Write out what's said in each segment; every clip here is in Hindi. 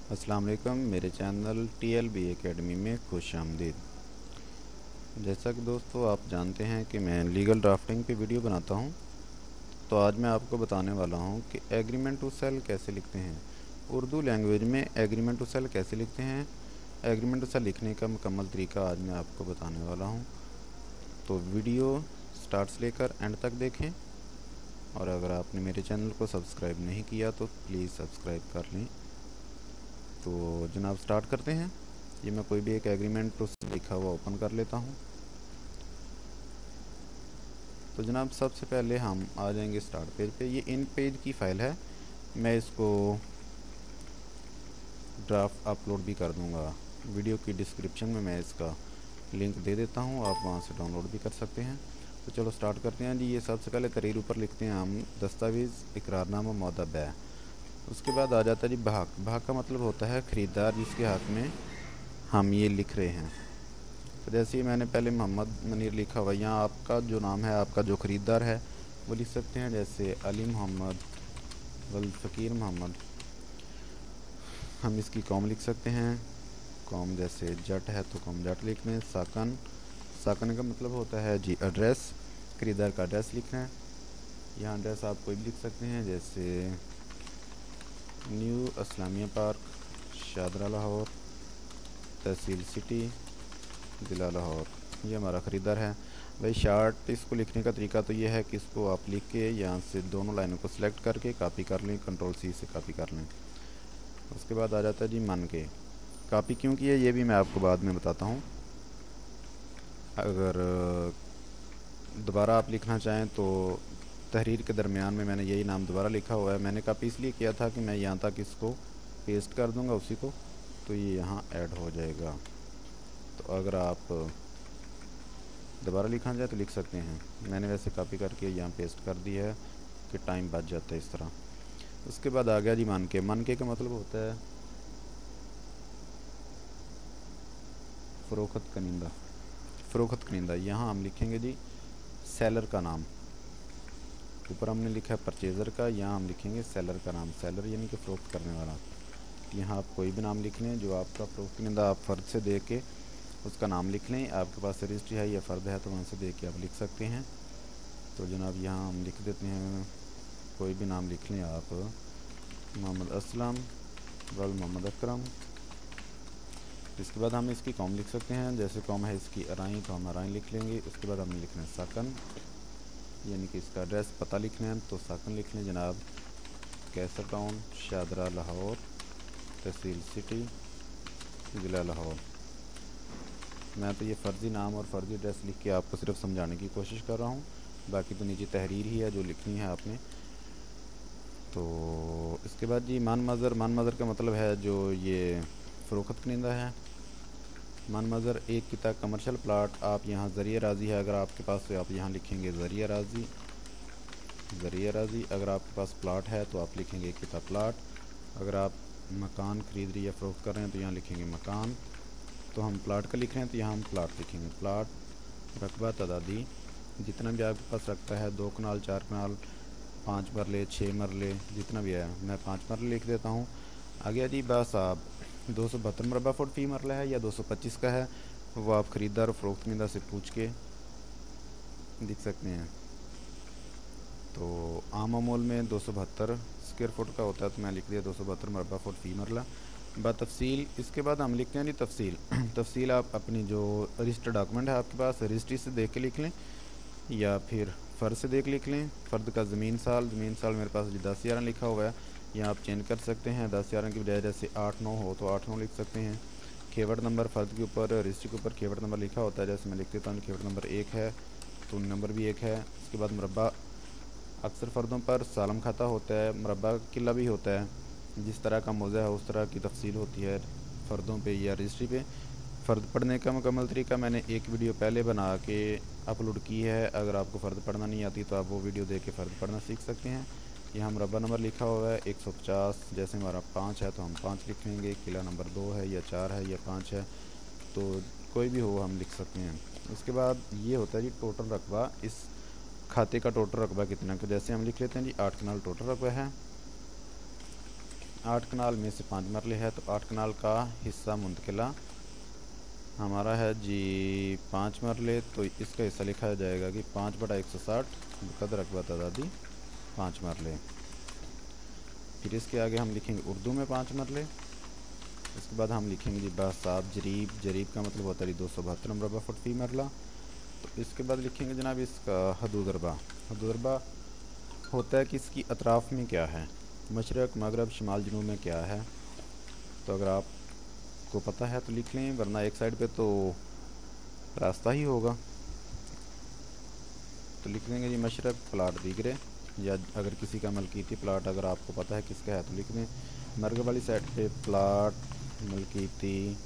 अस्सलाम वालेकुम। मेरे चैनल TLB एकेडमी में खुश आमदीद। जैसा कि दोस्तों आप जानते हैं कि मैं लीगल ड्राफ्टिंग पे वीडियो बनाता हूं, तो आज मैं आपको बताने वाला हूं कि एग्रीमेंट टू सेल कैसे लिखते हैं। उर्दू लैंग्वेज में एग्रीमेंट टू सेल कैसे लिखते हैं, एग्रीमेंट टू सेल लिखने का मुकम्मल तरीका आज मैं आपको बताने वाला हूँ। तो वीडियो स्टार्ट से लेकर एंड तक देखें, और अगर आपने मेरे चैनल को सब्सक्राइब नहीं किया तो प्लीज़ सब्सक्राइब कर लें। तो जनाब स्टार्ट करते हैं। ये मैं कोई भी एक एग्रीमेंट तो लिखा हुआ ओपन कर लेता हूँ। तो जनाब सबसे पहले हम आ जाएंगे स्टार्ट पेज पे। ये इन पेज की फ़ाइल है, मैं इसको ड्राफ्ट अपलोड भी कर दूँगा। वीडियो की डिस्क्रिप्शन में मैं इसका लिंक दे देता हूँ, आप वहाँ से डाउनलोड भी कर सकते हैं। तो चलो स्टार्ट करते हैं जी। ये सबसे पहले तहरीर ऊपर लिखते हैं हम दस्तावेज़, इकरारनामा, मौदा बै। उसके बाद आ जाता है जी भाग। भाग का मतलब होता है ख़रीदार जिसके हक़ में हम ये लिख रहे हैं। तो जैसे ही मैंने पहले मोहम्मद मनीर लिखा हुआ, यहाँ आपका जो नाम है, आपका जो ख़रीदार है वो लिख सकते हैं, जैसे अली मोहम्मद, वल फ़कीर मोहम्मद। हम इसकी कौम लिख सकते हैं, कौम जैसे जट है तो कौम जट लिख लें। साकन, साकन का मतलब होता है जी एड्रेस, ख़रीदार का एड्रेस लिखना है। यहाँ एड्रेस आप कोई भी लिख सकते हैं, जैसे न्यू इस्लामिया पार्क, शादरा लाहौर, तहसील सिटी, ज़िला लाहौर। ये हमारा ख़रीदार है भाई। शार्ट इसको लिखने का तरीका तो ये है कि इसको आप लिख के यहाँ से दोनों लाइनों को सिलेक्ट करके कॉपी कर लें, कंट्रोल-C से कॉपी कर लें। उसके बाद आ जाता है जी मन के। कॉपी क्यों की है ये भी मैं आपको बाद में बताता हूँ। अगर दोबारा आप लिखना चाहें तो तहरीर के दरमियान में मैंने यही नाम दोबारा लिखा हुआ है। मैंने कॉपी इसलिए किया था कि मैं यहाँ तक इसको पेस्ट कर दूँगा उसी को, तो ये यहाँ ऐड हो जाएगा। तो अगर आप दोबारा लिखना चाहे तो लिख सकते हैं। मैंने वैसे कॉपी करके यहाँ पेस्ट कर दी है कि टाइम बच जाता है इस तरह। उसके बाद आ गया जी मन के। मन के का मतलब होता है फ़रोख्त कनिंदा। फ़रोख्त कनिंदा यहाँ हम लिखेंगे जी सेलर का नाम। ऊपर हमने लिखा है परचेज़र का, यहाँ हम लिखेंगे सेलर का नाम। सेलर यानी कि फ़रोख्त करने वाला। यहाँ आप कोई भी नाम लिख लें जो आपका फ़रोख्त कनिंदा, आप फ़र्द से दे के उसका नाम लिख लें। आपके पास रजिस्ट्री है या फ़र्द है तो वहाँ से दे के आप लिख सकते हैं। तो जनाब यहाँ हम लिख देते हैं, कोई भी नाम लिख लें आप, मोहम्मद असलम, वल मोहम्मद अकरम। इसके बाद हम इसकी कौम लिख सकते हैं, जैसे कौम है इसकी अराई तो हम अराई लिख लेंगे। उसके बाद हमने लिखना है साकन, यानी कि इसका एड्रेस पता लिखना है तो साकन लिख लें जनाब। कैसर टाउन, शादरा लाहौर, तहसील सिटी, ज़िला लाहौर। मैं तो ये फ़र्ज़ी नाम और फ़र्ज़ी एड्रेस लिख के आपको सिर्फ समझाने की कोशिश कर रहा हूँ, बाकी तो नीचे तहरीर ही है जो लिखनी है आपने। तो इसके बाद जी मान मज़र। मान मज़र का मतलब है जो ये फ़रोख्त कनिंदा है। मान मज़र एक किता कमर्शियल प्लाट। आप यहाँ ज़रिया राज़ी है अगर आपके पास तो आप यहाँ लिखेंगे ज़रिया राज़ी, ज़रिया राज़ी। अगर आपके पास प्लाट है तो आप लिखेंगे किता प्लाट। अगर आप मकान ख़रीद रही या फ़रोख्त कर रहे हैं तो यहाँ लिखेंगे मकान। तो हम प्लाट का लिख रहे हैं तो यहाँ हम प्लाट लिखेंगे प्लाट। रकबा तदादी, जितना भी आपके पास रखता है, 2 कनाल, 4 कनाल, 5 मरले, 6 मरले, जितना भी है, मैं 5 मरले लिख देता हूँ। आगे जी बस आप 272 मरबा फुट फ़ी मरला है या 225 का है, वो आप ख़रीदार और फ़रोख्त कनिंदा से पूछ के लिख सकते हैं। तो आम अमूल में 272 स्क्वायर फुट का होता है, तो मैं लिख दिया 272 मरबा फुट फ़ी मरला। तफसील। इसके बाद हम लिखते हैं जी तफसील। तफसील आप अपनी जो रजिस्टर डॉक्यूमेंट है आपके पास, रजिस्ट्री से देख के लिख लें या फिर फ़र्द से देख लिख लें। फ़र्द का ज़मीन साल, ज़मीन साल मेरे पास जी 10/11 लिखा हुआ है, यहाँ आप चेंज कर सकते हैं। 10/11 की बजाय जैसे 8/9 हो तो 8/9 लिख सकते हैं। खेवड़ नंबर फ़र्द के ऊपर, रजिस्ट्री के ऊपर खेवड़ नंबर लिखा होता है, जैसे मैं लिख देता हूँ खेवड़ नंबर 1 है तो नंबर भी 1 है। उसके बाद मुरब्बा। अक्सर फ़र्दों पर सालम खाता होता है, मुरब्बा किला भी होता है। जिस तरह का मौज़ा है उस तरह की तफसील होती है फ़र्दों पे या रजिस्ट्री पे। फ़र्द पढ़ने का मुकम्मल तरीका मैंने एक वीडियो पहले बना के अपलोड की है। अगर आपको फ़र्द पढ़ना नहीं आती तो आप वो वीडियो देख के फ़र्द पढ़ना सीख सकते हैं। यहाँ मुरब्बा नंबर लिखा हुआ है 150, जैसे हमारा 5 है तो हम 5 लिख लेंगे। किला नंबर 2 है या 4 है या 5 है, तो कोई भी हो हम लिख सकते हैं। उसके बाद ये होता है जी टोटल रकबा, इस खाते का टोटल रकबा कितना, तो जैसे हम लिख लेते हैं जी 8 कनाल टोटल रकबा है। 8 कनाल में से 5 मरले है, तो 8 कनाल का हिस्सा मुंतकिला हमारा है जी 5 मरले, तो इसका हिस्सा लिखा जाएगा कि 5/160 बक़दर रकबा तादादी 5 मरले। फिर इसके आगे हम लिखेंगे उर्दू में 5 मरले। इसके बाद हम लिखेंगे जी बासाब जरीब, जरीब का मतलब होता है 272 मरबा फुट फ़ी मरला। तो इसके बाद लिखेंगे जनाब इसका हदूदरबा। हदूदरबा होता है कि इसकी अतराफ़ में क्या है, मशरक़ मगरब शमाल जनूब में क्या है। तो अगर आपको पता है तो लिख लें, वरना एक साइड पे तो रास्ता ही होगा। तो लिख देंगे जी मशरक़ प्लाट दीगरे, या अगर किसी का मलकीती प्लाट अगर आपको पता है किसका है तो लिख दें। मरगब वाली साइड पे प्लाट मलकीती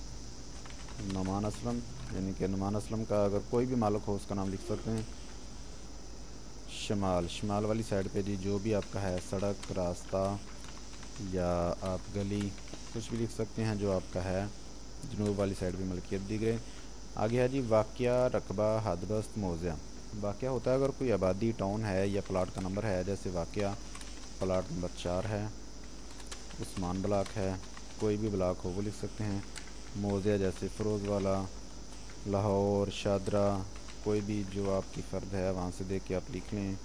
नुमान असलम, यानी कि नुमान असलम का अगर कोई भी मालिक हो उसका नाम लिख सकते हैं। शमाल, शमाल वाली साइड पे जी जो भी आपका है सड़क, रास्ता या आप गली कुछ भी लिख सकते हैं जो आपका है। जनूब वाली साइड पे मलकियत दी गई। आगे है जी वाक़या, रकबा, हदबस्त, मौज़ा। वाक़या होता है अगर कोई आबादी टाउन है या प्लाट का नंबर है, जैसे वाक़या प्लाट नंबर 4 है, उस्मान ब्लॉक है, कोई भी ब्लॉक हो वो लिख सकते हैं। मौज़ा जैसे फ़िरोज़ वाला, लाहौर, शादरा, कोई भी जो आपकी फ़र्द है वहाँ से देख के आप लिख लें।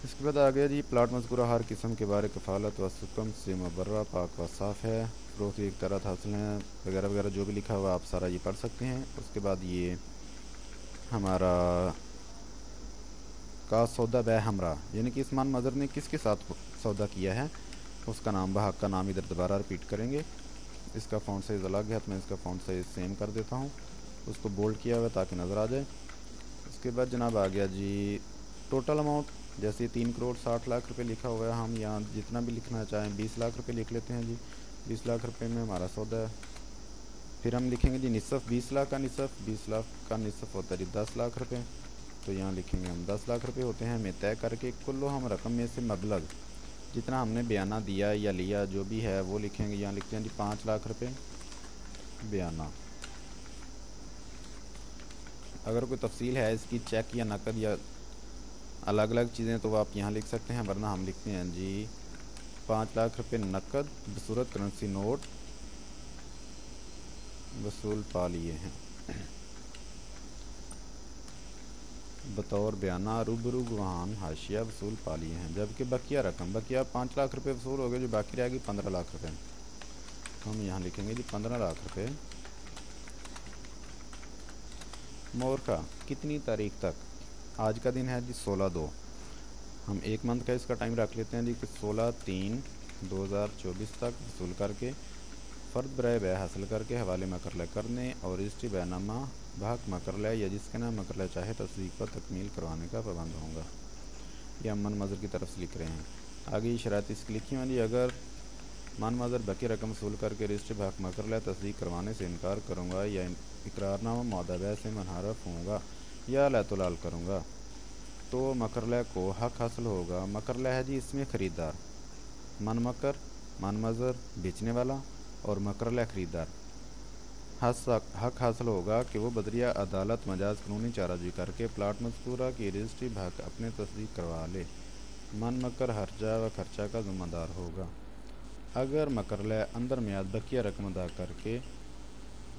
इसके बाद आ गया जी प्लाट मज़कूरा हर किस्म के बारे कफ़ालत व सुकम से मुबर्रा पाक व साफ़ है, फ़रोख्त एक तरह हासिल है वगैरह वगैरह जो भी लिखा हुआ आप सारा ये पढ़ सकते हैं। उसके बाद ये हमारा का सौदा बै हमरा, यानी कि इस्मान मज़र ने किसके साथ सौदा किया है उसका नाम, बहाक का नाम इधर दोबारा रिपीट करेंगे। इसका फ़ॉन्ट साइज़ अलग है तो मैं इसका फ़ॉन्ट साइज़ सेम कर देता हूँ, उसको बोल्ड किया हुआ ताकि नज़र आ जाए। उसके बाद जनाब आ गया जी टोटल अमाउंट, जैसे 3 करोड़ 60 लाख रुपए लिखा हुआ है, हम यहाँ जितना भी लिखना चाहें 20 लाख रुपए लिख लेते हैं जी। 20 लाख रुपए में हमारा सौदा है। फिर हम लिखेंगे जी निसफ़, 20 लाख का निसफ़, 20 लाख का निसफ़ होता है जी 10 लाख रुपए, तो यहाँ लिखेंगे हम 10 लाख रुपए होते हैं हमें तय करके। कुल्लो हम रकम में से मबलग जितना हमने बयाना दिया या लिया जो भी है वो लिखेंगे। यहाँ लिखते हैं जी 5 लाख रुपए बयाना। अगर कोई तफसील है इसकी चेक या नकद या अलग अलग चीज़ें तो आप यहाँ लिख सकते हैं, वरना हम लिखते हैं जी 5 लाख रुपए नकद बसूरत करेंसी नोट वसूल पा लिए हैं बतौर बयाना रूबरू गवाहान हाशिया वसूल पा लिए हैं। जबकि बकिया रकम, बकिया 5 लाख रुपए वसूल हो गए, जो बाकी रहेगी 15 लाख रुपए, हम यहाँ लिखेंगे जी 15 लाख रुपए। मोरका कितनी तारीख तक, आज का दिन है जी 16/2, हम एक मंथ का इसका टाइम रख लेते हैं जी कि 16/3/2024 तक वसूल करके फ़र्द बराए बै हासिल करके हवाले मकरला करने और रजिस्ट्री बैनामा भाग मकरला या जिसके नाम मकरला चाहे तस्दीक पर तकमील करवाने का पाबंद होगा। यह मन मज़र की तरफ से लिख रहे हैं। आगे ये शरात इसकी लिखी हुई जी अगर मन मज़र बकी रकम वसूल करके रजिस्ट्री भाग मकरला तस्दीक करवाने से इनकार करूँगा या इकरारनामा मौदा से मनहरफ होगा या लैतुलाल करूँगा तो मकरला को हक हासिल होगा। मकरला है जी इसमें ख़रीदार, मन मकर मन मज़र बेचने वाला और मकरला ख़रीदार। हक हासिल होगा कि वो बदरिया अदालत मजाज कानूनी चाराजोई करके प्लाट मज़कूरा की रजिस्ट्री भाग अपने तस्दीक करवा ले। मन मकर हर्जा व खर्चा का ज़िम्मेदार होगा। अगर मकरला अंदर मियाद बकिया रकम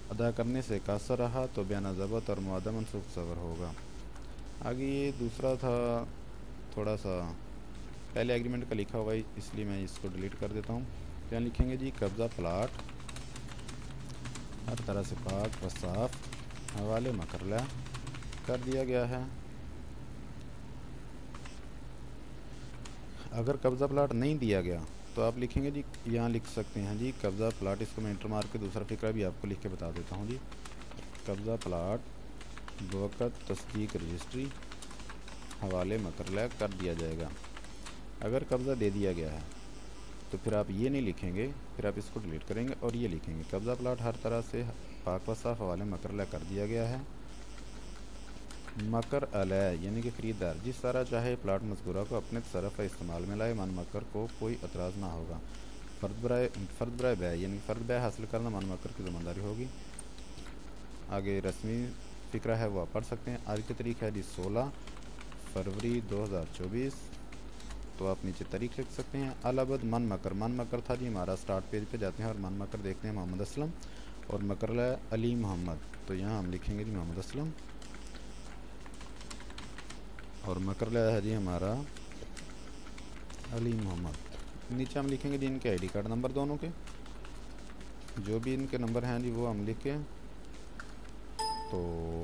अदा करने से कासर रहा तो बयाना ज़ब्त और मुआदा मनसूख सवर होगा। आगे ये दूसरा था थोड़ा सा पहले एग्रीमेंट का लिखा हुआ है, इसलिए मैं इसको डिलीट कर देता हूँ। यहाँ लिखेंगे जी कब्ज़ा प्लाट हर तरह से पाक व साफ़ हवाले मकरला कर दिया गया है। अगर कब्ज़ा प्लाट नहीं दिया गया तो आप लिखेंगे जी, यहाँ लिख सकते हैं जी कब्ज़ा प्लाट, इसको मैं इंटर मार के दूसरा फ़िक्रा भी आपको लिख के बता देता हूँ जी। कब्ज़ा प्लाट बवक़्त तस्दीक रजिस्ट्री हवाले मकरला कर दिया जाएगा। अगर कब्ज़ा दे दिया गया है तो फिर आप ये नहीं लिखेंगे, फिर आप इसको डिलीट करेंगे और ये लिखेंगे कब्ज़ा प्लाट हर तरह से पाक व साफ़ हवाले मकरला कर दिया गया है। मकर अलय यानी कि ख़रीदार जिस तरह चाहे प्लाट मज़कूरा को अपने तसर्रुफ़ इस्तेमाल में लाए, मन मकर को कोई एतराज़ ना होगा। फ़र्द बराए बै यानी फ़र्द बै हासिल करना मन मकर की ज़िम्मेदारी होगी। आगे रस्मी फ़िक्रा है वो आप पढ़ सकते हैं। आज की तारीख़ है जी 16 फरवरी 2024। तो आप नीचे तारीख लिख सकते हैं। अलाबद मन मकर था जी हमारा। स्टार्ट पेज पे जाते हैं और मन मकर देखते हैं मोहम्मद असलम, और मकरला अली मोहम्मद, तो यहाँ हम लिखेंगे जी मोहम्मद असलम, और मकरला है जी हमारा अली मोहम्मद। नीचे हम लिखेंगे जी इनके आईडी कार्ड नंबर दोनों के, जो भी इनके नंबर हैं जी वो हम लिख के, तो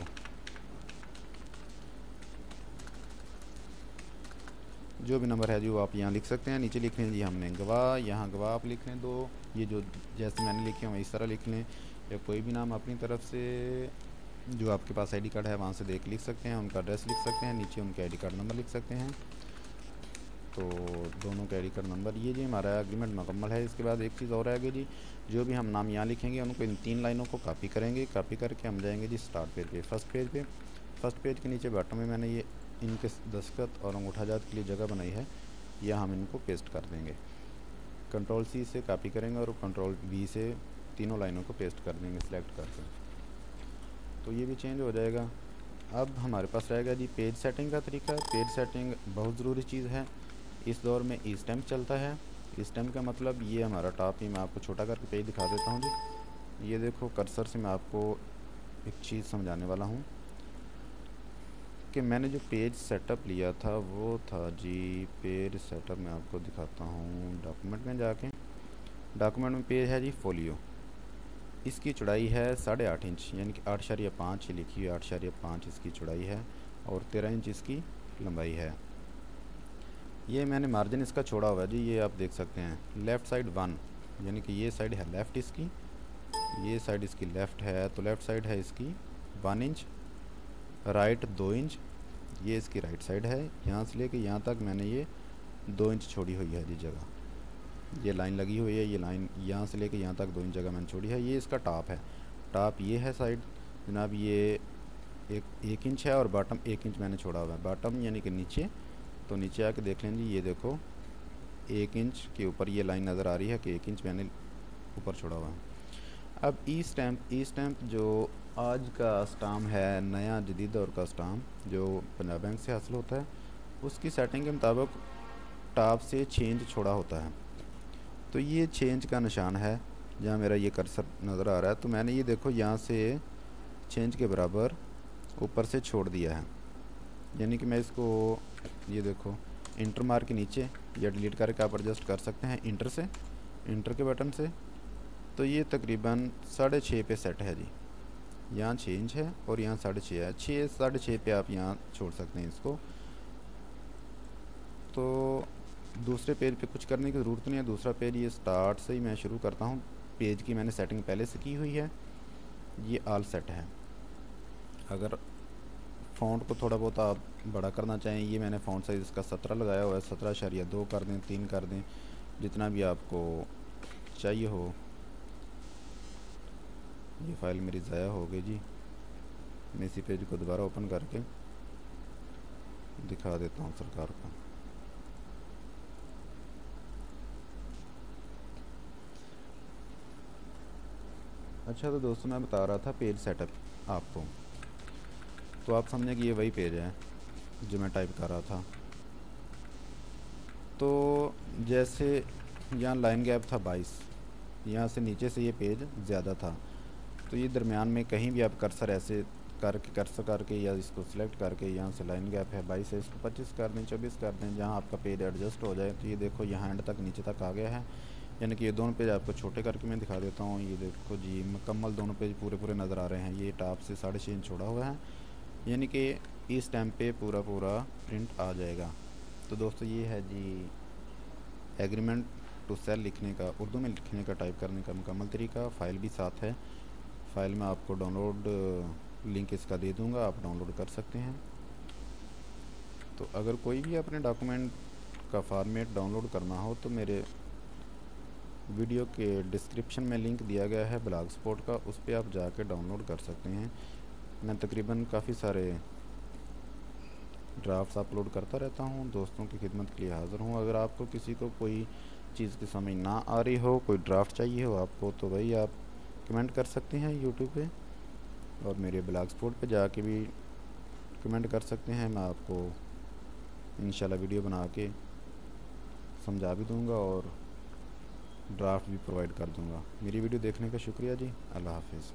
जो भी नंबर है जी वो आप यहाँ लिख सकते हैं। नीचे लिख लें जी हमने गवाह, यहाँ गवाह आप लिख लें दो, ये जो जैसे मैंने लिखे हैं इस तरह लिख लें, या कोई भी नाम अपनी तरफ से जो आपके पास आईडी कार्ड है वहाँ से देख लिख सकते हैं। उनका एड्रेस लिख सकते हैं, नीचे उनके आईडी कार्ड नंबर लिख सकते हैं। तो दोनों के आईडी कार्ड नंबर, ये जी हमारा एग्रीमेंट मुकम्मल है। इसके बाद एक चीज़ और है जी, जो भी हम नाम यहाँ लिखेंगे उनको इन 3 लाइनों को कॉपी करेंगे। कॉपी करके हम जाएंगे जी स्टार्ट पेज पे, फर्स्ट पेज के नीचे बॉटम में मैंने ये इनके दस्तखत और अंगूठाजात के लिए जगह बनाई है, यह हम इनको पेस्ट कर देंगे। कंट्रोल C से कॉपी करेंगे और कंट्रोल V से तीनों लाइनों को पेस्ट कर देंगे सिलेक्ट करके, तो ये भी चेंज हो जाएगा। अब हमारे पास रहेगा जी पेज सेटिंग का तरीका। पेज सेटिंग बहुत ज़रूरी चीज़ है। इस दौर में ई स्टैम्प चलता है। ई स्टैम्प का मतलब ये हमारा टॉप ही, मैं आपको छोटा करके पेज दिखा देता हूँ जी। ये देखो कर्सर से मैं आपको एक चीज़ समझाने वाला हूँ कि मैंने जो पेज सेटअप लिया था वो था जी, पेज सेटअप मैं आपको दिखाता हूँ। डॉक्यूमेंट में जाके, डॉक्यूमेंट में पेज है जी फोलियो, इसकी चौड़ाई है 8.5 इंच, यानी कि 8.5 लिखी हुई, 8.5 इसकी चौड़ाई है और 13 इंच इसकी लंबाई है। ये मैंने मार्जिन इसका छोड़ा हुआ है जी, ये आप देख सकते हैं। लेफ़्ट साइड 1, यानी कि ये साइड है लेफ़्ट इसकी, ये साइड इसकी लेफ़्ट है, तो लेफ़्ट साइड है इसकी 1 इंच, राइट 2 इंच, ये इसकी राइट साइड है। यहाँ से लेके यहाँ तक मैंने ये 2 इंच छोड़ी हुई है जी जगह, ये लाइन लगी हुई है, ये लाइन यहाँ से लेके यहाँ तक 2 इंच जगह मैंने छोड़ी है। ये इसका टॉप है, टॉप ये है साइड जनाब, ये 1 इंच है और बॉटम 1 इंच मैंने छोड़ा हुआ है। बॉटम यानी कि नीचे, तो नीचे आके देख लें जी, ये देखो 1 इंच के ऊपर ये लाइन नज़र आ रही है कि 1 इंच मैंने ऊपर छोड़ा हुआ है। अब ई स्टैम्प जो आज का स्टाम्प है, नया जदीद दौर का स्टाम्प जो पंजाब बैंक से हासिल होता है, उसकी सेटिंग के मुताबिक टॉप से 6 इंच छोड़ा होता है। तो ये 6 इंच का निशान है जहाँ मेरा ये कर्सर नज़र आ रहा है, तो मैंने ये देखो यहाँ से 6 इंच के बराबर ऊपर से छोड़ दिया है। यानी कि मैं इसको, ये देखो इंटर मार के नीचे या डिलीट करके आप एडजस्ट कर सकते हैं इंटर से, इंटर के बटन से। तो ये तकरीबन 6.5 पे सेट है जी, यहाँ 6 इंच है और यहाँ 6.5 है, 6.5 पे आप यहाँ छोड़ सकते हैं इसको। तो दूसरे पेज पे कुछ करने की ज़रूरत नहीं है। दूसरा पेज ये स्टार्ट से ही मैं शुरू करता हूँ। पेज की मैंने सेटिंग पहले से की हुई है, ये ऑल सेट है। अगर फ़ॉन्ट को थोड़ा बहुत आप बड़ा करना चाहें, ये मैंने फ़ॉन्ट साइज़ इसका 17 लगाया हुआ है, 17.2 कर दें, 3 कर दें, जितना भी आपको चाहिए हो। ये फ़ाइल मेरी ज़ाया हो गई जी, मैं इसी पेज को दोबारा ओपन करके दिखा देता हूँ सरकार को। अच्छा, तो दोस्तों मैं बता रहा था पेज सेटअप आपको, तो आप समझें कि ये वही पेज है जो मैं टाइप कर रहा था। तो जैसे यहाँ लाइन गैप था 22, यहाँ से नीचे से ये पेज ज़्यादा था, तो ये दरमियान में कहीं भी आप कर्सर ऐसे कर्सर करके या इसको सिलेक्ट करके यहाँ से लाइन गैप है 22 है, इसको 25 कर दें, 24 कर दें, जहाँ आपका पेज एडजस्ट हो जाए। तो ये देखो यहाँ एंड तक नीचे तक आ गया है, यानी कि ये दोनों पेज आपको छोटे करके मैं दिखा देता हूँ। ये देखो जी मुकम्मल दोनों पेज पूरे नज़र आ रहे हैं। ये टॉप से 6.5 इंच छोड़ा हुआ है, यानी कि इस टाइम पे पूरा प्रिंट आ जाएगा। तो दोस्तों ये है जी एग्रीमेंट टू सेल लिखने का, उर्दू में लिखने का, टाइप करने का मुकम्मल तरीका। फ़ाइल भी साथ है, फ़ाइल में आपको डाउनलोड लिंक इसका दे दूँगा, आप डाउनलोड कर सकते हैं। तो अगर कोई भी अपने डॉक्यूमेंट का फॉर्मेट डाउनलोड करना हो तो मेरे वीडियो के डिस्क्रिप्शन में लिंक दिया गया है ब्लॉग स्पॉट का, उस पर आप जाके डाउनलोड कर सकते हैं। मैं तकरीबन काफ़ी सारे ड्राफ्ट्स अपलोड करता रहता हूँ, दोस्तों की खिदमत के लिए हाज़िर हूँ। अगर आपको किसी को कोई चीज़ की समझ ना आ रही हो, कोई ड्राफ्ट चाहिए हो आपको, तो भाई आप कमेंट कर सकते हैं यूट्यूब पे, और मेरे ब्लॉग स्पॉट पे जाके भी कमेंट कर सकते हैं। मैं आपको इंशाल्लाह वीडियो बना के समझा भी दूंगा और ड्राफ्ट भी प्रोवाइड कर दूंगा। मेरी वीडियो देखने का शुक्रिया जी। अल्लाह हाफिज़।